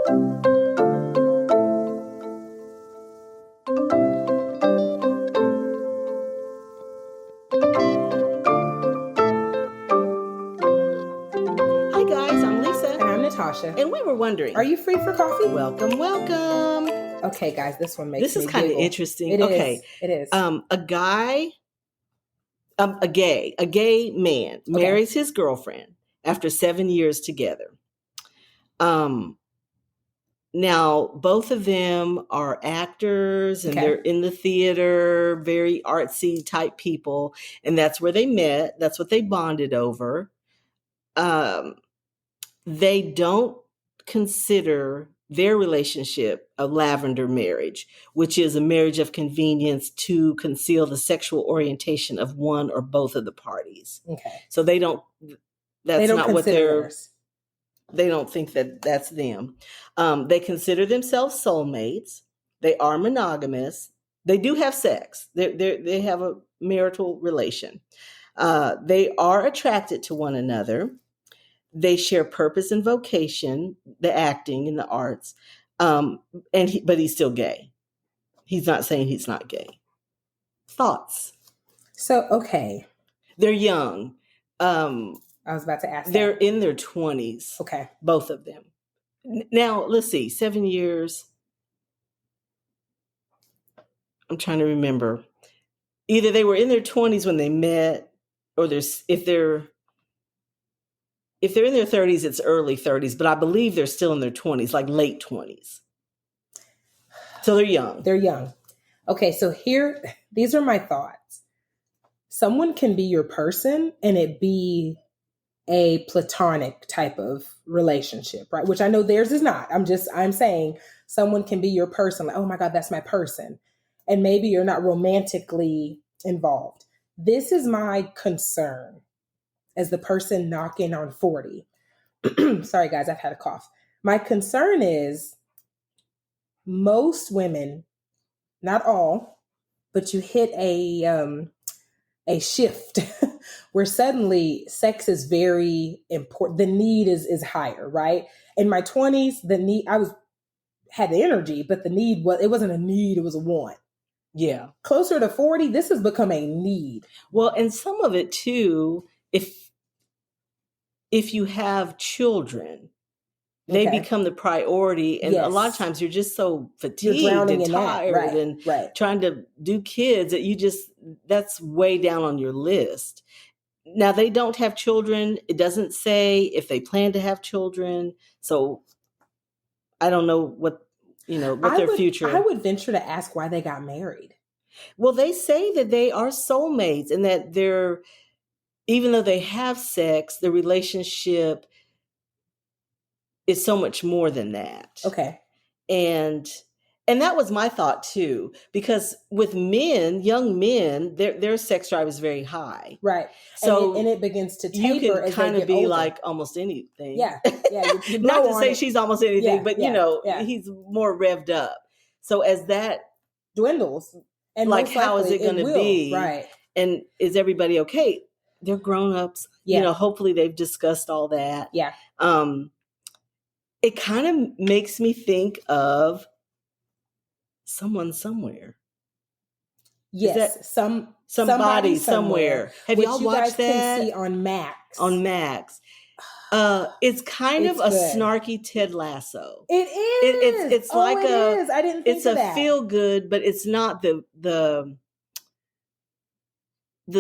Hi guys, I'm Lisa. And I'm Natasha. And we were wondering, Are you free for coffee? Welcome, welcome. Okay, guys, this one makes This is me kind of giggle. interesting. It Okay. is. A gay man marries his girlfriend after 7 years together. Now, both of them are actors and they're in the theater, very artsy type people. And that's where they met. That's what they bonded over. They don't consider their relationship a lavender marriage, which is a marriage of convenience to conceal the sexual orientation of one or both of the parties. Okay. So they don't not what they're, theirs. They don't think that that's them. They consider themselves soulmates. They are monogamous. They do have sex. They have a marital relation. They are attracted to one another. They share purpose and vocation, the acting and the arts. But he's still gay. He's not saying he's not gay. Thoughts? So, okay. They're young. I was about to ask They're that. in their 20s. Okay. Both of them. Now, let's see, 7 years. I'm trying to remember. Either they were in their 20s when they met, or if they're in their 30s, it's early 30s, but I believe they're still in their 20s, like late 20s. So they're young. They're young. Okay, so these are my thoughts. Someone can be your person and it be a platonic type of relationship, right? Which I know theirs is not. I'm saying someone can be your person. Like, oh my God, that's my person. And maybe you're not romantically involved. This is my concern as the person knocking on 40. Sorry, guys, I've had a cough. My concern is most women, not all, but you hit a shift where suddenly sex is very important. The need is higher, right? In my 20s, the need, had the energy, but the need it wasn't a need, it was a want. Yeah. Closer to 40, this has become a need. Well, and some of it too, if you have children, they become the priority. And a lot of times you're just so fatigued and tired and trying to do kids that that's way down on your list. Now, they don't have children. It doesn't say if they plan to have children. So I don't know what their future. I would venture to ask why they got married. Well, they say that they are soulmates and that even though they have sex, the relationship is so much more than that. Okay. And that was my thought too, because with men, young men, their sex drive is very high. Right. So and it begins to taper. You can kind of be older. like almost anything. Yeah. You Not to say she's almost anything, but he's more revved up. So as that dwindles, and like how is it going to be? Right. And is everybody okay? They're grown-ups. Yeah. Hopefully they've discussed all that. Yeah. It kind of makes me think of Someone Somewhere. Yes, somebody somewhere. Have y'all watched that? Can see on Max. On Max. It's kind of a snarky Ted Lasso. It is. It's like it is. I didn't think it's a feel good, but it's not the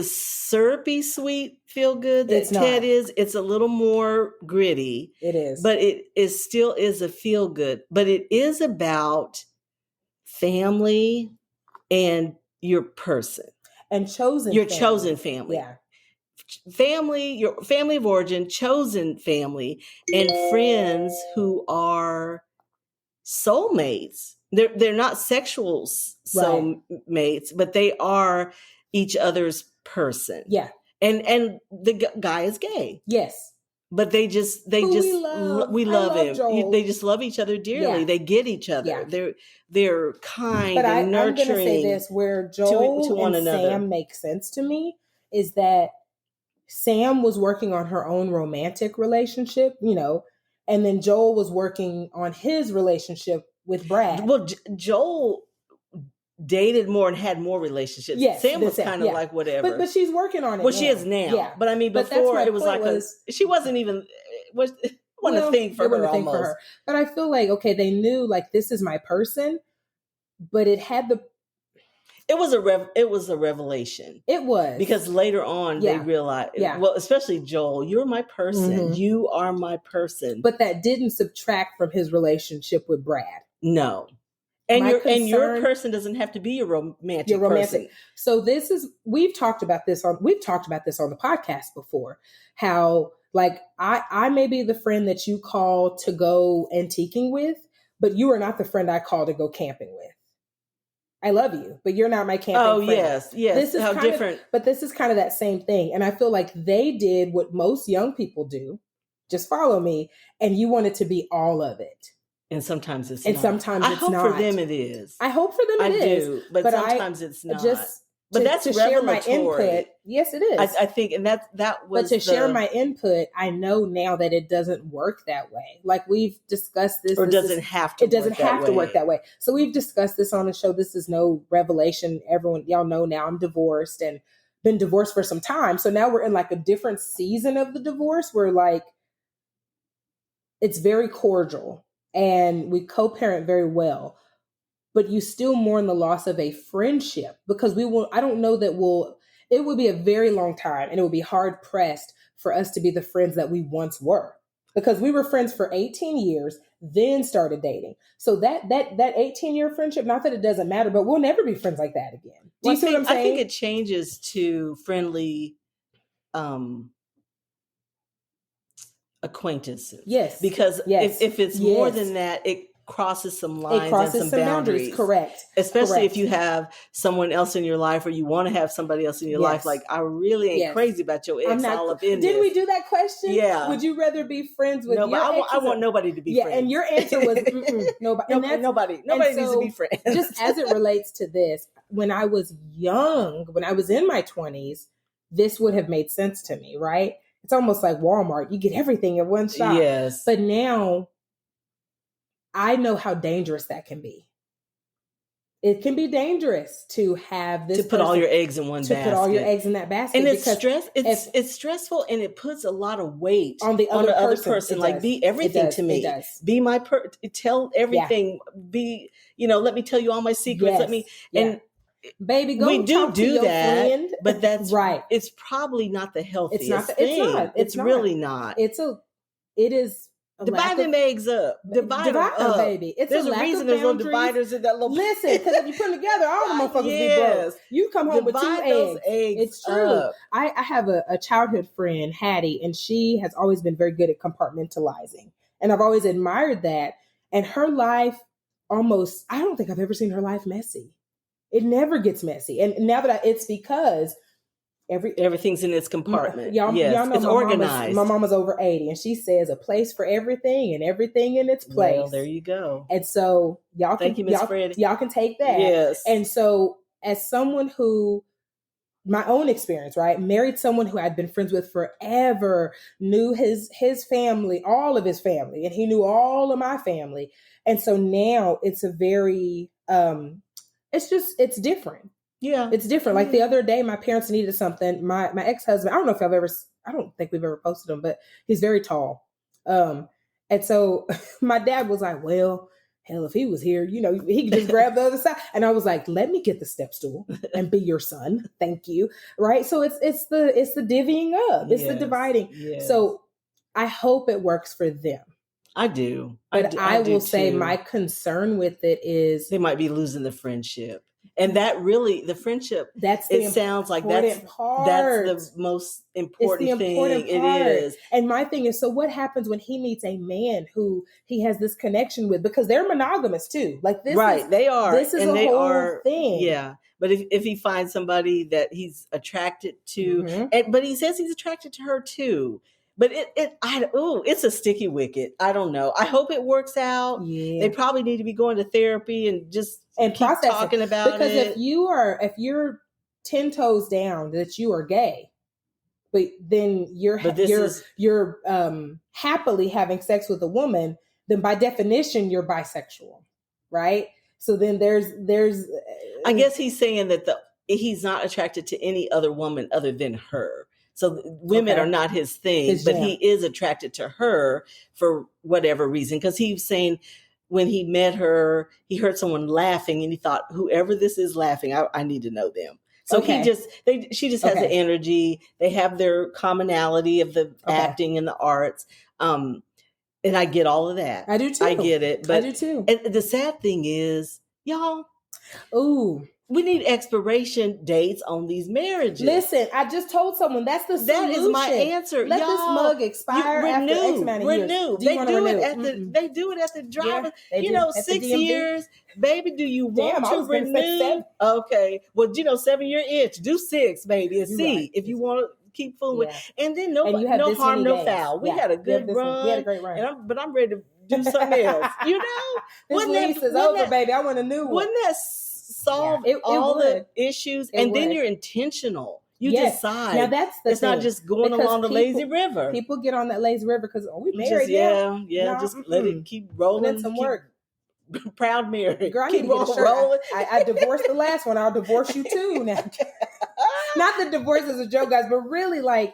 syrupy sweet feel good that Ted is. It's a little more gritty. It is. But it still is a feel good. But it is about family and your person. And chosen family. Yeah. Family, your family of origin, chosen family, and friends who are soulmates. They're not sexual soulmates, but they are each other's person. Yeah. And the guy is gay. Yes. But we love him. Joel. They just love each other dearly. Yeah. They get each other. Yeah. They're kind and nurturing. I'm going to say this: where Joel to one another. Sam make sense to me is that Sam was working on her own romantic relationship, And then Joel was working on his relationship with Brad. Well, Joel dated more and had more relationships. Yes, Sam was kind of like whatever. But she's working on it. Well, she is now. Yeah. But I mean, before it was like she wasn't even wasn't a thing for her almost. But I feel like, okay, they knew like this is my person, but it had the. It was a revelation. It was. Because later on they realized, well, especially Joel, you're my person. Mm-hmm. You are my person. But that didn't subtract from his relationship with Brad. No. And your person doesn't have to be your romantic person. So we've talked about this on the podcast before, how like I may be the friend that you call to go antiquing with, but you are not the friend I call to go camping with. I love you, but you're not my camping friend. Yes. This is how different. But this is kind of that same thing. And I feel like they did what most young people do. Just follow me. And you want it to be all of it. And sometimes it's not. I hope for them it is. I hope for them it is. I do, but sometimes it's not. But that's to share my input. Yes, it is. I think, and that was. But to share my input, I know now that it doesn't work that way. Like we've discussed this, or doesn't have to. It doesn't have to work that way. So we've discussed this on the show. This is no revelation. Everyone, y'all know now I'm divorced and been divorced for some time. So now we're in like a different season of the divorce where like it's very cordial and we co-parent very well. But you still mourn the loss of a friendship because I don't know that it would be a very long time and it would be hard pressed for us to be the friends that we once were because we were friends for 18 years, then started dating. So that 18-year friendship, not that it doesn't matter, but we'll never be friends like that again. Do you see what I'm saying? I think it changes to friendly, acquaintances. Yes. Because if it's more than that, it crosses some lines and some boundaries. Correct. Especially if you have someone else in your life or you want to have somebody else in your life. Like, I really ain't crazy about your ex all up in this. Did we do that question? Yeah. Would you rather be friends with your ex? I want nobody to be friends. Yeah, and your answer was nobody. Nobody needs to be friends. Just as it relates to this, when I was young, when I was in my 20s, this would have made sense to me, right? It's almost like Walmart. You get everything in one shop. Yes. But now I know how dangerous that can be. It can be dangerous to have this. To put all your eggs in one basket. To put all your eggs in that basket. And it's stressful and it puts a lot of weight on the other person. Like, be everything to me. Be my tell everything. Be, let me tell you all my secrets. Let me, and baby, go we talk to your that, friend. but that's right. It's probably not the healthiest thing. It's really not. It is. Divide them eggs up. Divide them up, baby. There's a reason there's no dividers in that little. Listen, because if you put them together, all the motherfuckers be broke. You come home with 2 eggs. It's true. Up. I have a childhood friend, Hattie, and she has always been very good at compartmentalizing. And I've always admired that. And her life I don't think I've ever seen her life messy. It never gets messy. And now that it's because everything's in its compartment. Y'all know it's organized. My mama's over 80 and she says a place for everything and everything in its place. Well, there you go. And so y'all can take that. Yes. And so as someone who, my own experience, right? Married someone who I'd been friends with forever, knew his family, all of his family, and he knew all of my family. And so now it's a very, it's different. Yeah. It's different. Like the other day, my parents needed something. My ex-husband, I don't think we've ever posted him, but he's very tall. And so my dad was like, well, hell, if he was here, he could just grab the other side. And I was like, let me get the step stool and be your son. Thank you. Right. So it's the divvying up. It's the dividing. Yes. So I hope it works for them. I do. But I will say my concern with it is they might be losing the friendship. And that really, the friendship, sounds like that's the most important thing. It is. And my thing is, so what happens when he meets a man who he has this connection with? Because they're monogamous too. Like this, right? They are. This is a whole thing. Yeah. But if he finds somebody that he's attracted to, but he says he's attracted to her too. But it's a sticky wicket. I don't know. I hope it works out. Yeah. They probably need to be going to therapy and keep talking about it. Because if you're 10 toes down that you are gay, but then But this is you're happily having sex with a woman, then by definition you're bisexual, right? So then there's I guess he's saying that he's not attracted to any other woman other than her. So women are not his thing, but he is attracted to her for whatever reason. Because he was saying when he met her, he heard someone laughing and he thought, whoever this is laughing, I need to know them. So she just has the energy. They have their commonality of the acting and the arts. And I get all of that. I do too. I get it. But I do too. And the sad thing is, y'all, we need expiration dates on these marriages. Listen, I just told someone that's the solution. That is my answer. Let this mug expire after X amount of years. They do it at the drive. 6 years. Baby, do you want to renew? Okay. Well, 7-year itch. Do 6, baby, and see if you want to keep fooling. Yeah. And then no harm, no foul. We had a good run. We had a great run. But I'm ready to do something else. This lease is over, baby. I want a new one. Wouldn't that solve all the issues? And then you're intentional. You decide. Now that's the thing. It's not just going along the lazy river. People get on that lazy river because we married now. Just let it keep rolling. Let some work. Proud married. Girl, I need to get a shirt. Rolling. I divorced the last one. I'll divorce you too now. Not that divorce is a joke, guys, but really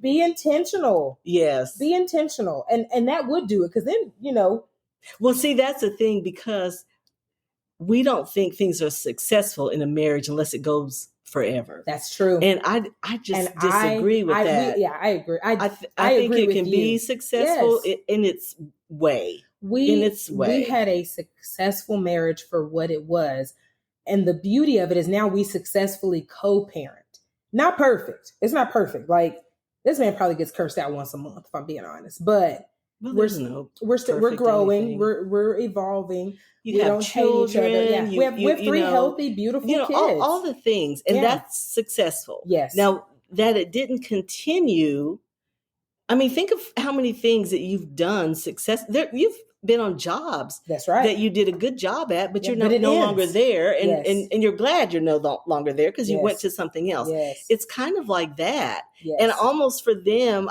be intentional. Yes. Be intentional. And that would do it because then, Well, see, that's the thing, because we don't think things are successful in a marriage unless it goes forever. That's true. And I just disagree with that. I agree. I think it can be successful in its way. We had a successful marriage for what it was. And the beauty of it is now we successfully co-parent. Not perfect. It's not perfect. This man probably gets cursed out once a month, if I'm being honest. But we're growing. Anything. We're evolving. We don't children. Hate each other. Yeah. We have 3 healthy, beautiful kids. All the things. And that's successful. Yes. Now, that it didn't continue. I mean, think of how many things that you've done you've been on jobs. That's right. That you did a good job at, but you're no longer there. And you're glad you're no longer there because you went to something else. Yes. It's kind of like that. Yes. And almost for them,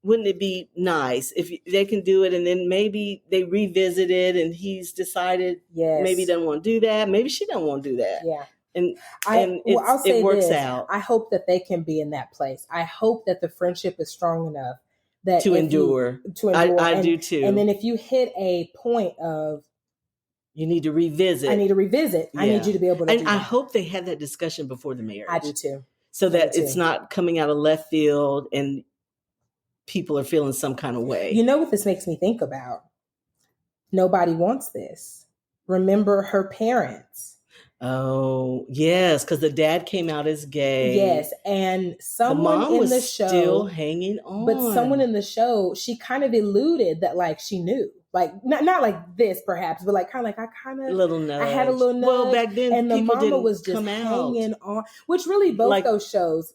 wouldn't it be nice if they can do it and then maybe they revisit it and he's decided maybe he doesn't want to do that. Maybe she doesn't want to do that. Yeah. And I'll say it works out. I hope that they can be in that place. I hope that the friendship is strong enough that to endure. I do too. And then if you hit a point of you need to revisit. I need to revisit. Yeah. I need you to be able to do that. I hope they had that discussion before the marriage. I do too. So that it's not coming out of left field and people are feeling some kind of way. You know what this makes me think about? Nobody wants this. Remember her parents. Oh, yes, because the dad came out as gay. Yes, and someone in the show still hanging on. But someone in the show, she kind of alluded that she knew. Not like this perhaps, but I had a little nudge. Well, back then and the people mama was just hanging on, which really both those shows,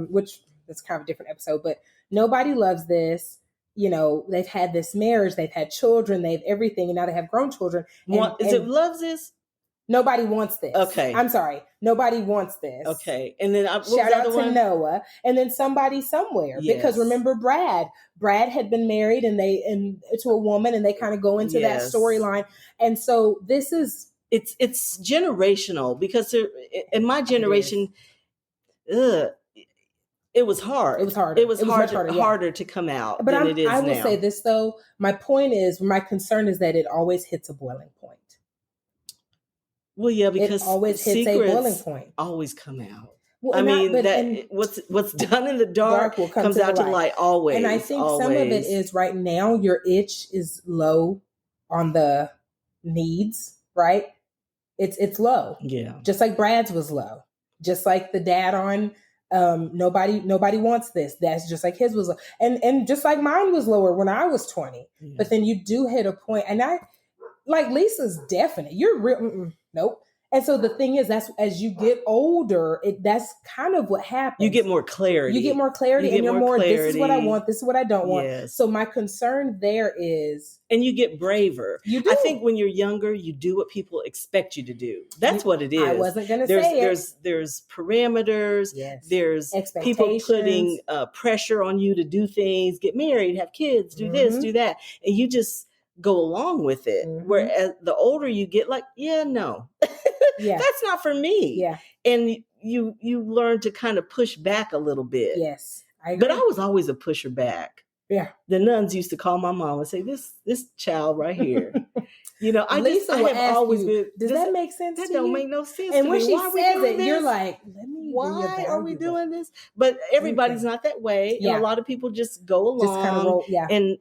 which that's kind of a different episode, but Nobody Loves This. They've had this marriage, they've had children, they've everything, and now they have grown children. Is it Loves This? Nobody Wants This. Okay. I'm sorry. Nobody Wants This. Okay. And then shout out to Noah. And then Somebody Somewhere. Yes. Because remember Brad. Brad had been married to a woman, and they kind of go into that storyline. And so this is it's generational, because in my generation, it was hard. It was harder. It was harder to come out than it is now. I will say this though. My concern is that it always hits a boiling point. Well, yeah, because it always hits a boiling point. Always come out. Well, what's done in the dark comes out to the light always. And I think some of it is right now your itch is low on the needs, right? It's low. Yeah. Just like Brad's was low. Just like the dad on Nobody Wants This. That's just like his was low. And just like mine was lower when I was 20. Yeah. But then you do hit a point, and Lisa's definite. You're real. Nope. And so the thing is, that's as you get older, that's kind of what happens. You get more clarity. You get more clarity, and you're more, this is what I want, this is what I don't want. Yes. So my concern there is... And you get braver. You do. I think when you're younger, you do what people expect you to do. That's what it is. I wasn't going to say it. There's parameters. Yes. There's people putting pressure on you to do things, get married, have kids, do this, do that. And you just go along with it. Whereas the older you get, like, no, that's not for me. Yeah. And you learn to kind of push back a little bit. Yes. I agree. But I was always a pusher back. Yeah. The nuns used to call my mom and say, this child right here. Lisa I have always been. Does that make sense to you? That don't make no sense and to when me. she Why says it, you're like, why are we doing this? But everybody's not that way. Yeah. And a lot of people just go along. Just kind of roll, And,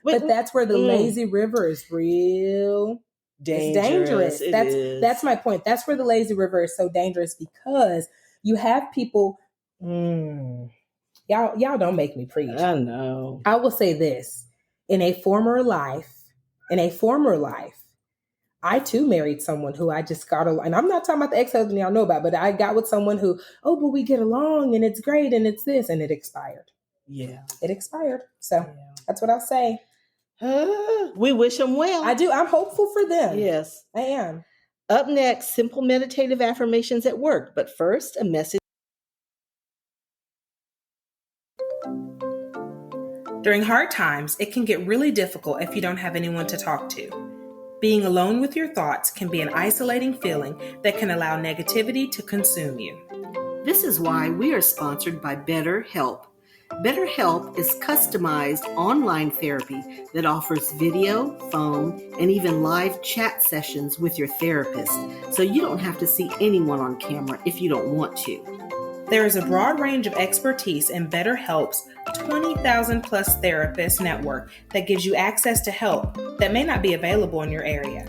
But that's where the lazy river is real dangerous. That's my point. That's where the lazy river is so dangerous, because you have people... Y'all don't make me preach. I know. I will say this. In a former life, I too married someone who I just got along. And I'm not talking about the ex-husband y'all know about, but I got with someone who, but we get along and it's great and it's this, and it expired. Yeah. It expired. So that's what I'll say. We wish them well. I do. I'm hopeful for them. Yes. I am. Up next, simple meditative affirmations at work. But first, a message. During hard times, it can get really difficult if you don't have anyone to talk to. Being alone with your thoughts can be an isolating feeling that can allow negativity to consume you. This is why we are sponsored by BetterHelp. BetterHelp is customized online therapy that offers video, phone, and even live chat sessions with your therapist, so you don't have to see anyone on camera if you don't want to. There is a broad range of expertise in BetterHelp's 20,000 plus therapist network that gives you access to help that may not be available in your area.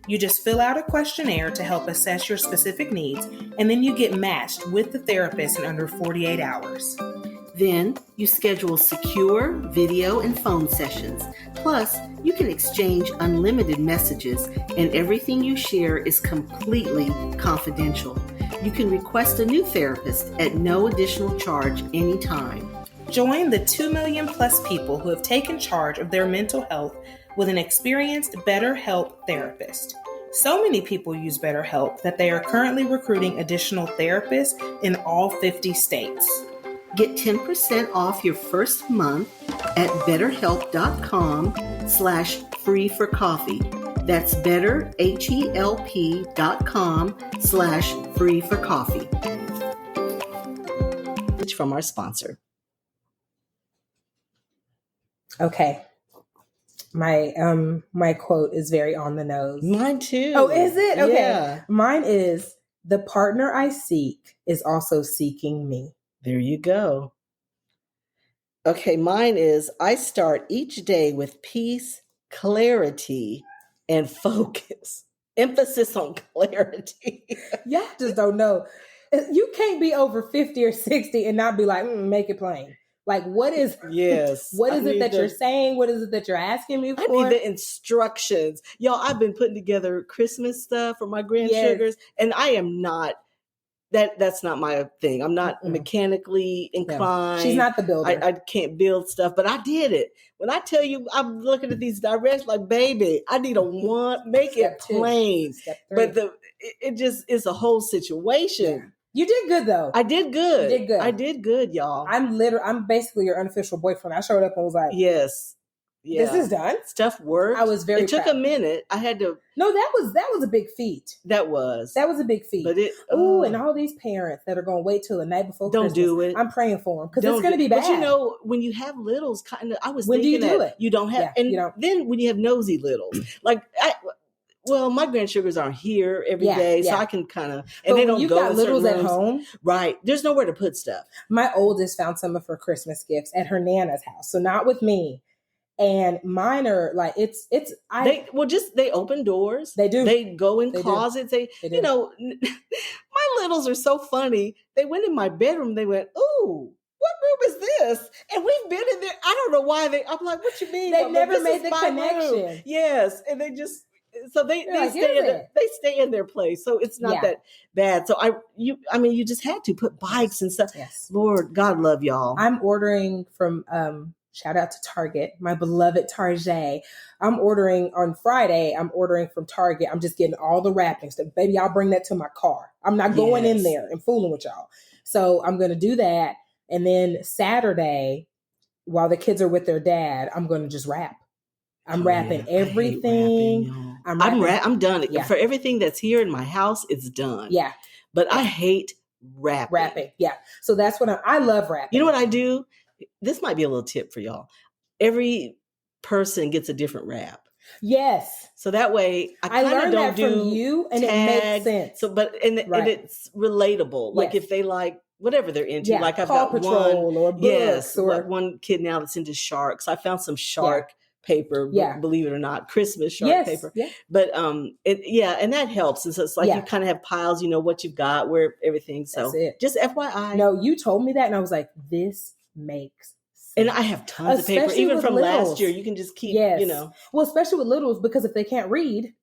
You just fill out a questionnaire to help assess your specific needs, and then you get matched with the therapist in under 48 hours. Then you schedule secure video and phone sessions. Plus, you can exchange unlimited messages, and everything you share is completely confidential. You can request a new therapist at no additional charge anytime. Join the 2 million plus people who have taken charge of their mental health with an experienced BetterHelp therapist. So many people use BetterHelp that they are currently recruiting additional therapists in all 50 states. Get 10% off your first month at betterhelp.com/free-for-coffee. That's betterhelp.com/free-for-coffee. From our sponsor. Okay. My quote is very on the nose. Mine too. Oh, is it? Okay. Yeah. Mine is, the partner I seek is also seeking me. There you go. Okay, mine is, I start each day with peace, clarity, and focus. Emphasis on clarity. Y'all just don't know. You can't be over 50 or 60 and not be like, make it plain. Like, what is it that you're saying? What is it that you're asking me for? I need the instructions. Y'all, I've been putting together Christmas stuff for my grandsugars, and I am not, that's not my thing. I'm not mechanically inclined. No, she's not the builder. I can't build stuff, but I did it. When I tell you, I'm looking at these directions like, baby, I need make it plain. But it just is a whole situation. Yeah. You did good though. I did good. You did good. I did good, y'all. I'm basically your unofficial boyfriend. I showed up and was like, yes. Yeah. This is done. Stuff worked. I was very It took proud. a minute. I had to. No, that was a big feat. That was a big feat. But and all these parents that are going to wait till the night before don't Christmas, do it. I'm praying for them because it's going to be bad. But when you have littles, kind of, I was when thinking do you do it? You don't have, and you don't. Then when you have nosy littles, like my grandsugars aren't here every day, so I can kind of, and they don't you've go got in littles certain at rooms. home, right? There's nowhere to put stuff. My oldest found some of her Christmas gifts at her Nana's house, so not with me. And mine are like they open doors. They do. They go in closets. They my littles are so funny. They went in my bedroom. They went, "Ooh, what room is this?" And we've been in there. I don't know why I'm like, "What you mean?" They never made the connection. Room. Yes, and they just So they Like, they stay in their place. So it's not that bad. So you just had to put bikes and stuff. Yes. Lord, God love y'all. I'm ordering from shout out to Target, my beloved Target. I'm ordering on Friday. I'm ordering from Target. I'm just getting all the wrapping stuff. Baby, I'll bring that to my car. I'm not going in there and fooling with y'all. So I'm going to do that. And then Saturday, while the kids are with their dad, I'm going to just wrap. I'm wrapping everything. I'm done. Yeah. For everything that's here in my house, it's done. Yeah. But I hate wrapping. Yeah. So that's what I love wrapping. You know what I do? This might be a little tip for y'all. Every person gets a different wrap. Yes. So that way I learned don't that do from you and tags. It makes sense. So and it's relatable. Like if they like whatever they're into. Like I've Paw got Patrol or books or like one kid now that's into sharks. I found some shark paper, believe it or not, Christmas shark paper. Yeah. But and that helps. And so it's like you kind of have piles, you know what you've got, where everything. So that's it. Just FYI. No, you told me that and I was like, this makes sense. And I have tons of paper, even from last year. You can just keep, you know. Well, especially with littles, because if they can't read.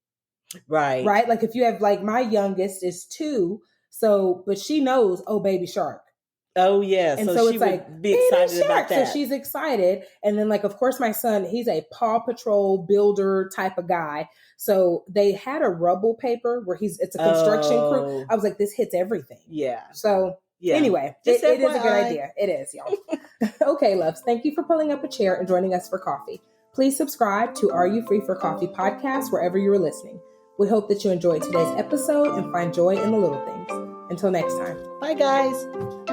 Right. Like if you have, like my youngest is 2. So, but she knows, oh, baby shark. Oh, yeah. And so she it's would like, be excited about that. So she's excited. And then, like, of course, my son, he's a Paw Patrol builder type of guy. So they had a rubble paper where it's a construction crew. I was like, this hits everything. Yeah. So anyway, it is a good idea. It is, y'all. Okay, loves. Thank you for pulling up a chair and joining us for coffee. Please subscribe to Are You Free for Coffee podcast wherever you are listening. We hope that you enjoyed today's episode and find joy in the little things. Until next time. Bye, guys.